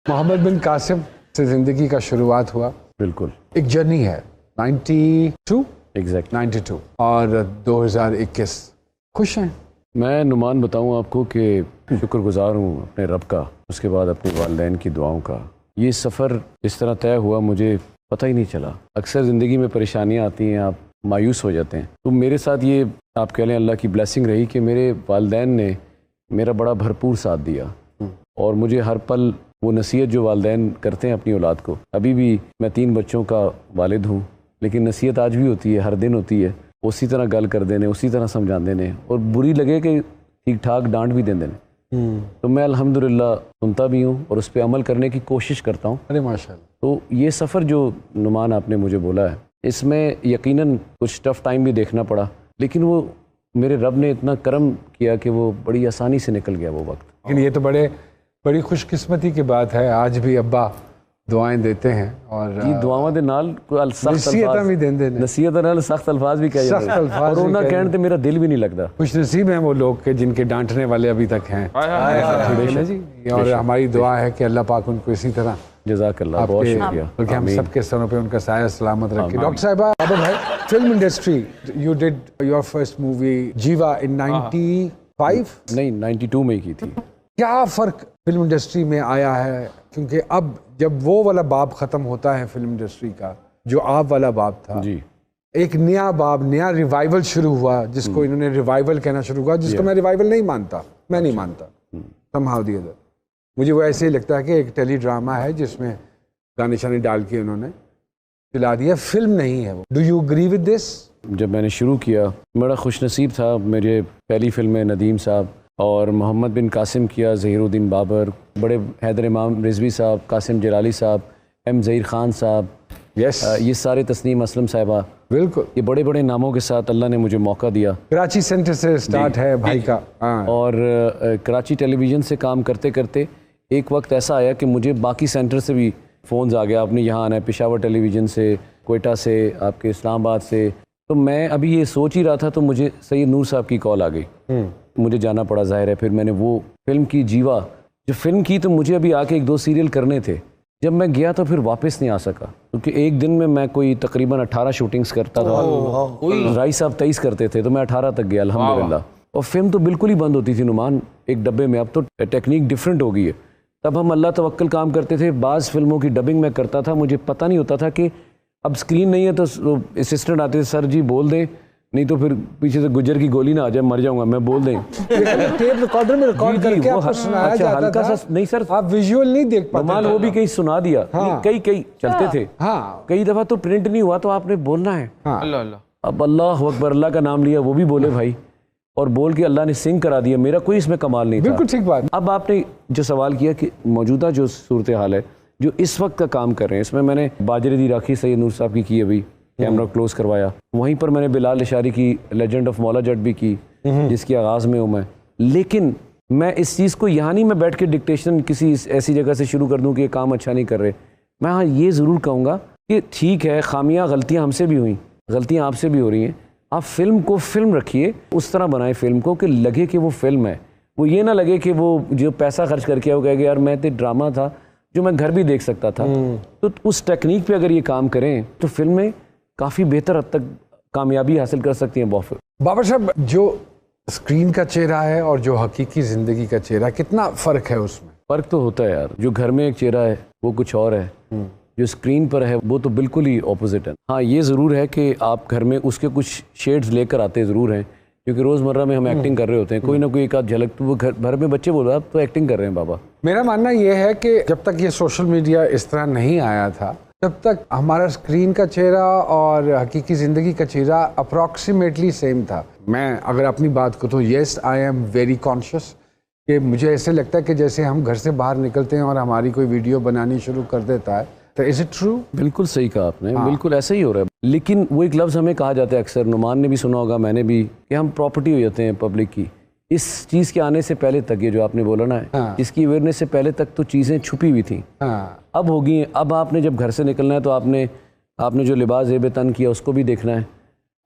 मोहम्मद बिन कासिम से ज़िंदगी का शुरुआत हुआ। बिल्कुल एक जर्नी है 92 एग्जैक्ट 92 और 2021। खुश हैं? मैं नुमान बताऊं आपको कि शुक्रगुजार हूं अपने रब का, उसके बाद अपने वालिदैन की दुआओं का। ये सफ़र इस तरह तय हुआ मुझे पता ही नहीं चला। अक्सर ज़िंदगी में परेशानियां आती हैं, आप मायूस हो जाते हैं। तो मेरे साथ ये आप कह लें अल्लाह की ब्लेसिंग रही कि मेरे वालिदैन ने मेरा बड़ा भरपूर साथ दिया और मुझे हर पल वो नसीहत जो वालिदैन करते हैं अपनी औलाद को। अभी भी मैं 3 बच्चों का वालिद हूँ, लेकिन नसीहत आज भी होती है, हर दिन होती है। उसी तरह गल कर देने, उसी तरह समझाते ने, और बुरी लगे कि ठीक ठाक डांट भी देंगे। तो मैं अल्हम्दुलिल्लाह सुनता भी हूँ और उस पर अमल करने की कोशिश करता हूँ। अरे माशाल्लाह। तो ये सफ़र जो नुमान आपने मुझे बोला है, इसमें यकीनन कुछ टफ़ टाइम भी देखना पड़ा, लेकिन वो मेरे रब ने इतना करम किया कि वो बड़ी आसानी से निकल गया वो वक्त। लेकिन ये तो बड़ी खुशकिस्मती की बात है, आज भी अब्बा दुआएं देते हैं और जी दुआवां दे नाल नसीहतां भी देंदे ने, नसीहतां नाल सख्त अल्फाज भी कहे जाते हैं और उन्हां कहण ते मेरा दिल भी नहीं लगता। खुश नसीब हैं वो लोग के जिनके डांटने वाले अभी तक हैं। बेशक जी, और हमारी दुआ है कि अल्लाह पाक उनको इसी तरह जज़ाकल्लाह, बहुत शुक्रिया, बल्कि हम सबके सरों पे उनका साया सलामत रखे। डॉक्टर साहिबा, बाबर भाई, film industry, you did your first movie जीवा इन 95 नहीं 92 में ही की थी। क्या फ़र्क फिल्म इंडस्ट्री में आया है? क्योंकि अब जब वो वाला बाब ख़त्म होता है फिल्म इंडस्ट्री का, जो आप वाला बाब था जी, एक नया बाब, नया रिवाइवल शुरू हुआ, जिसको इन्होंने रिवाइवल कहना शुरू हुआ, जिसको मैं रिवाइवल नहीं मानता, मैं नहीं मानता somehow the other। मुझे वो ऐसे ही लगता है कि एक टेली ड्रामा है जिसमें गाने शाने डाल के उन्होंने चला दिया, फिल्म नहीं है वो। Do you agree with this? जब मैंने शुरू किया बड़ा खुशनसीब था। मेरे पहली फिल्म में नदीम साहब और मोहम्मद बिन कासिम किया, ज़हीरुद्दीन बाबर, बड़े हैदर इमाम रिजवी साहब, कासिम जलाली साहब, एम ज़हीर खान साहब, ये सारे, तस्नीम असलम साहिबा, बिल्कुल ये बड़े बड़े नामों के साथ अल्लाह ने मुझे मौका दिया। कराची सेंटर से स्टार्ट है भाई का। और कराची टेलीविज़न से काम करते करते एक वक्त ऐसा आया कि मुझे बाकी सेंटर से भी फ़ोन्स आ गया, आपने यहाँ आना है, पेशावर टेलीविज़न से, कोयटा से, आपके इस्लामाबाद से। तो मैं अभी ये सोच ही रहा था तो मुझे सैयद नूर साहब की कॉल आ गई, मुझे जाना पड़ा, ज़ाहिर है। फिर मैंने वो फिल्म की जीवा, जो फिल्म की, तो मुझे अभी आके 1-2 सीरियल करने थे। जब मैं गया तो फिर वापस नहीं आ सका, क्योंकि एक दिन में मैं कोई तकरीबन 18 शूटिंग्स करता था। राई साहब 23 करते थे, तो मैं 18 तक गया अल्हम्दुलिल्लाह। और फिल्म तो बिल्कुल ही बंद होती थी नुमान, एक डब्बे में। अब तो टेक्निक डिफरेंट हो गई है। तब हम अल्लाह तवक्कल काम करते थे। बाज़ फिल्मों की डबिंग में करता था, मुझे पता नहीं होता था कि अब स्क्रीन नहीं है तो असिस्टेंट आते थे, सर जी बोल दें, नहीं तो फिर पीछे से गुजर की गोली ना आ जाए, मर जाऊंगा मैं, बोल दें। टेप रिकॉर्डर में रिकॉर्ड करके आपको सुनाया जाता था। नहीं सर, आप विजुअल नहीं देख पाते। नुमान वो भी कहीं सुना दिया, कई चलते थे। कई दफ़ा तो प्रिंट नहीं हुआ, तो आपने बोलना है। अब अल्लाह अकबर, अल्लाह का नाम लिया, वो भी बोले भाई, और बोल के अल्लाह ने सिंग करा दिया। मेरा कोई इसमें कमाल नहीं था। बिल्कुल ठीक बात। अब आपने जो सवाल किया कि मौजूदा जो सूरत हाल है, जो इस वक्त का काम कर रहे हैं, इसमें मैंने बाजरे दी राखी सैयद नूर साहब की अभी कैमरा क्लोज करवाया। वहीं पर मैंने बिलाल इशारी की लेजेंड ऑफ मौला जट भी की, जिसकी आगाज़ में हूँ मैं। लेकिन मैं इस चीज़ को यहाँ नहीं मैं बैठ के डिक्टेशन किसी ऐसी जगह से शुरू कर दूँ कि ये काम अच्छा नहीं कर रहे। मैं हाँ ये ज़रूर कहूँगा कि ठीक है, खामियाँ गलतियाँ हमसे भी हुई, गलतियाँ आपसे भी हो रही हैं। आप फिल्म को फिल्म रखिए, उस तरह बनाए फिल्म को कि लगे कि वो फिल्म है। वो ये ना लगे कि वो जो पैसा खर्च करके वो कहेगा यार मैं तो ड्रामा था जो मैं घर भी देख सकता था। तो उस टेक्निक पे अगर ये काम करें तो फिल्में काफ़ी बेहतर हद तक कामयाबी हासिल कर सकती हैं। बहुत बाबर साहब, जो स्क्रीन का चेहरा है और जो हकीकी ज़िंदगी का चेहरा, कितना फ़र्क है उसमें? फ़र्क तो होता है यार। जो घर में एक चेहरा है वो कुछ और है, जो स्क्रीन पर है वो तो बिल्कुल ही ऑपोजिट है। हाँ ये ज़रूर है कि आप घर में उसके कुछ शेड्स लेकर आते ज़रूर हैं, क्योंकि रोज़मर्रा में हम एक्टिंग कर रहे होते हैं, कोई ना कोई एक आध झलक तो वो घर में बच्चे बोल रहे हैं आप तो एक्टिंग कर रहे हैं बाबा। मेरा मानना ये है कि जब तक ये सोशल मीडिया इस तरह नहीं आया था, तब तक हमारा स्क्रीन का चेहरा और हकीकी ज़िंदगी का चेहरा अप्रॉक्सीमेटली सेम था। मैं अगर अपनी बात को तो yes, I am very conscious कि मुझे ऐसे लगता है कि जैसे हम घर से बाहर निकलते हैं और हमारी कोई वीडियो बनानी शुरू कर देता है, तो इज इट ट्रू? बिल्कुल सही कहा आपने। बिल्कुल ऐसा ही हो रहा है। लेकिन वो एक लफ्ज़ हमें कहा जाता है अक्सर, नुमान ने भी सुना होगा, मैंने भी, कि हम प्रॉपर्टी हो जाते हैं पब्लिक की। इस चीज़ के आने से पहले तक, ये जो आपने बोला ना, इसकी अवेयरनेस से पहले तक तो चीज़ें छुपी हुई थी। अब होगी। अब आपने जब घर से निकलना है तो आपने जो लिबास ज़ेब तन किया उसको भी देखना है,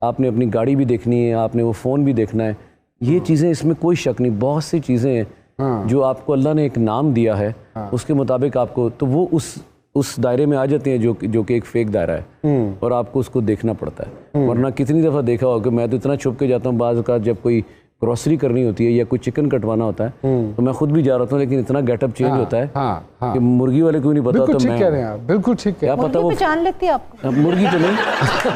आपने अपनी गाड़ी भी देखनी है, आपने वो फ़ोन भी देखना है। ये चीज़ें, इसमें कोई शक नहीं, बहुत सी चीज़ें हैं हाँ। जो आपको अल्लाह ने एक नाम दिया है, उसके मुताबिक आपको, तो वो उस दायरे में आ जाते हैं जो कि एक फेक दायरा है, और आपको उसको देखना पड़ता है। वरना कितनी दफ़ा देखा होगा कि मैं तो इतना छुप के जाता हूँ, बाज़ औक़ात जब कोई ग्रॉसरी करनी होती है या कोई चिकन कटवाना होता है, तो मैं खुद भी जा रहा था, लेकिन इतना गेटअप चेंज होता है कि मुर्गी वाले को नहीं पता, तो मैं, कह रहे हैं बिल्कुल ठीक है, क्या पता वो पहचान लेती है आपको। मुर्गी तो नहीं,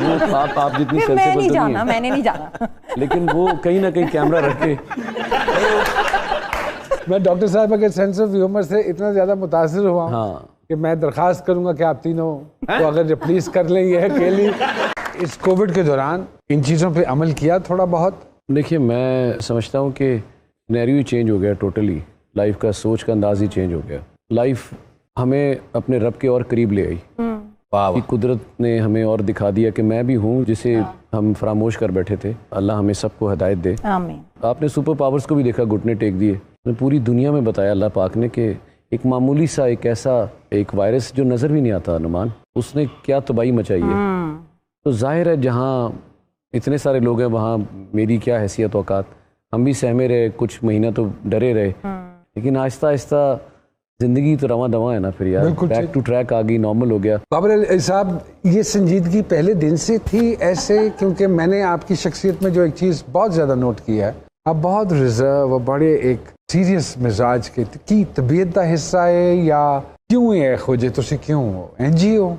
वो आप जितनी मैं नहीं जाना, मैंने नहीं जाना, लेकिन वो कहीं ना कहीं कैमरा रख के। मैं डॉक्टर साहब के सेंस ऑफ ह्यूमर से इतना ज्यादा मुतासिर हुआ कि मैं दरखास्त करूंगा कि आप तीनों तो अगर रिप्लेस कर लें ये अकेली। इस कोविड के दौरान इन चीज़ों पे अमल किया थोड़ा बहुत? देखिए, मैं समझता हूँ कि सिनेरियो ही चेंज हो गया टोटली, लाइफ का सोच का अंदाज ही चेंज हो गया। लाइफ हमें अपने रब के और करीब ले आई, कि कुदरत ने हमें और दिखा दिया कि मैं भी हूँ जिसे हम फरामोश कर बैठे थे। अल्लाह हमें सबको हिदायत दे। आमीन। आपने सुपर पावर्स को भी देखा, घुटने टेक दिए, पूरी दुनिया में बताया अल्लाह पाक ने कि एक मामूली सा एक ऐसा एक वायरस जो नज़र भी नहीं आता अनुमान, उसने क्या तबाही मचाई है। तो जाहिर है जहाँ इतने सारे लोग हैं वहाँ मेरी क्या हैसियत औकात। हम भी सहमे रहे, कुछ महीना तो डरे रहे, लेकिन आहिस्ता आहिस्ता जिंदगी तो रवां दवा है ना, फिर यार बैक टू ट्रैक आ गई, नॉर्मल हो गया। बाबर अली साहब, ये संजीदगी पहले दिन से थी ऐसे? क्योंकि मैंने आपकी शख्सियत में जो एक चीज़ बहुत ज़्यादा नोट की है, आप बहुत रिजर्व और बड़े एक सीरियस मिजाज के की तबीयत का हिस्सा है, या क्यों है खोजे तुसी क्यों हो NGO?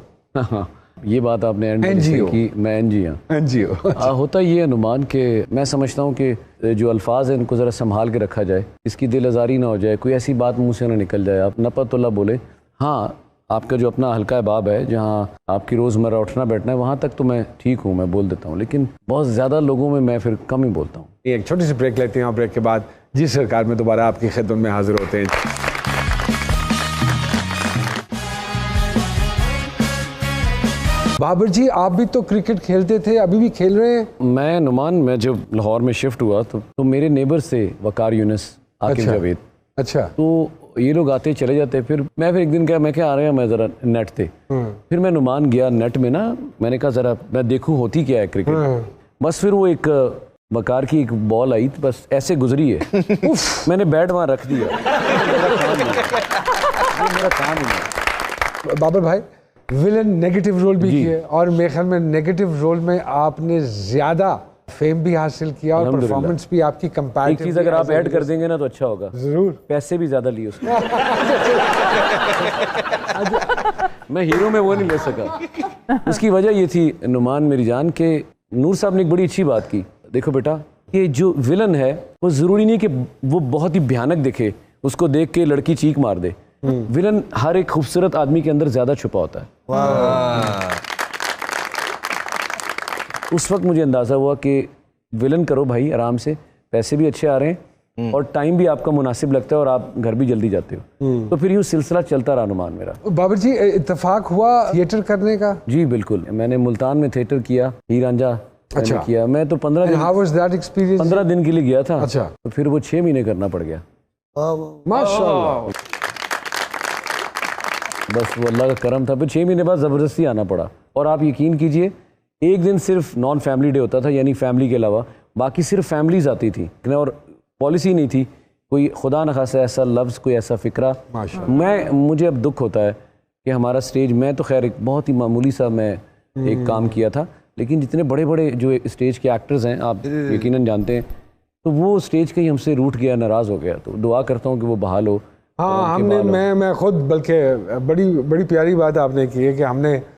ये बात आपने एनजीओ की, मैं एनजीओ होता ये अनुमान के, मैं समझता हूँ कि जो अल्फाज हैं इनको ज़रा संभाल के रखा जाए, इसकी दिल आज़ारी ना हो जाए, कोई ऐसी बात मुंह से ना निकल जाए, आप नपतुल्ला बोले। हाँ, आपका जो अपना हल्का बाब है जहाँ आपकी रोज़मर्रा उठना बैठना है, वहाँ तक तो मैं ठीक हूँ, मैं बोल देता हूँ, लेकिन बहुत ज़्यादा लोगों में मैं फिर कम ही बोलता हूँ। एक छोटी सी ब्रेक लेते हैं और ब्रेक के बाद जी सरकार में दोबारा आपकी खिदमत में हाजिर होते हैं। बाबर जी, आप भी तो क्रिकेट खेलते थे, अभी भी खेल रहे हैं? मैं नुमान, मैं जब लाहौर में शिफ्ट हुआ तो मेरे नेबर से वकार यूनिस, आकिब जावेद, अच्छा, तो ये लोग आते चले जाते, फिर एक दिन मैं आ रहा हूँ, मैं ज़रा नेट थे, फिर मैं नुमान गया नेट में ना, मैंने कहा ज़रा मैं देखूँ होती क्या है क्रिकेट। बस फिर वो एक वकार की एक बॉल आई, बस ऐसे गुजरी है, मैंने बैट वहाँ रख दिया। मेरा काम ही। बाबर भाई, विलन नेगेटिव रोल भी किए, और मेरे ख्याल में नेगेटिव रोल में आपने ज्यादा फेम भी हासिल किया और परफॉर्मेंस भी आपकी कंपैरेटिव। एक चीज अगर आप ऐड कर देंगे ना तो अच्छा होगा, जरूर। पैसे भी ज्यादा लिए उसने। मैं हीरो में वो नहीं ले सका, उसकी वजह ये थी नुमान मेरी जान के नूर साहब ने एक बड़ी अच्छी बात की, देखो बेटा, कि जो विलन है वो जरूरी नहीं कि वो बहुत ही भयानक दिखे, उसको देख के लड़की चीख मार दे। विलन हर एक खूबसूरत आदमी के अंदर ज्यादा छुपा होता है। उस वक्त मुझे अंदाजा हुआ कि विलन करो भाई आराम से, पैसे भी अच्छे आ रहे हैं और टाइम भी आपका मुनासिब लगता है और आप घर भी जल्दी जाते हो। तो फिर यूँ सिलसिला चलता रहा अनुमान मेरा। बाबर जी, इत्तेफाक हुआ थिएटर करने का? जी बिल्कुल, मैंने मुल्तान में थिएटर किया, हीर रांझा किया। मैं तो 15 दिन के लिए गया था। अच्छा। तो फिर वो 6 महीने करना पड़ गया। माशाअल्लाह। बस वो अल्लाह का करम था, फिर 6 महीने बाद ज़बरदस्ती आना पड़ा। और आप यकीन कीजिए, एक दिन सिर्फ नॉन फैमिली डे होता था, यानी फैमिली के अलावा बाकी सिर्फ फैमिलीज आती थी, और पॉलिसी नहीं थी कोई खुदा न खासा ऐसा लफ्ज़, कोई ऐसा फ़िक्रा। मुझे अब दुख होता है कि हमारा स्टेज, मैं तो खैर एक बहुत ही मामूली सा मैं एक काम किया था, लेकिन जितने बड़े बड़े जो स्टेज के एक्टर्स हैं, आप यकीनन जानते हैं, तो वो स्टेज कहीं हमसे रूठ गया, नाराज़ हो गया। तो दुआ करता हूँ कि वो बहाल हो। हाँ, हमने मैं खुद, बल्कि बड़ी प्यारी बात आपने की है कि हमने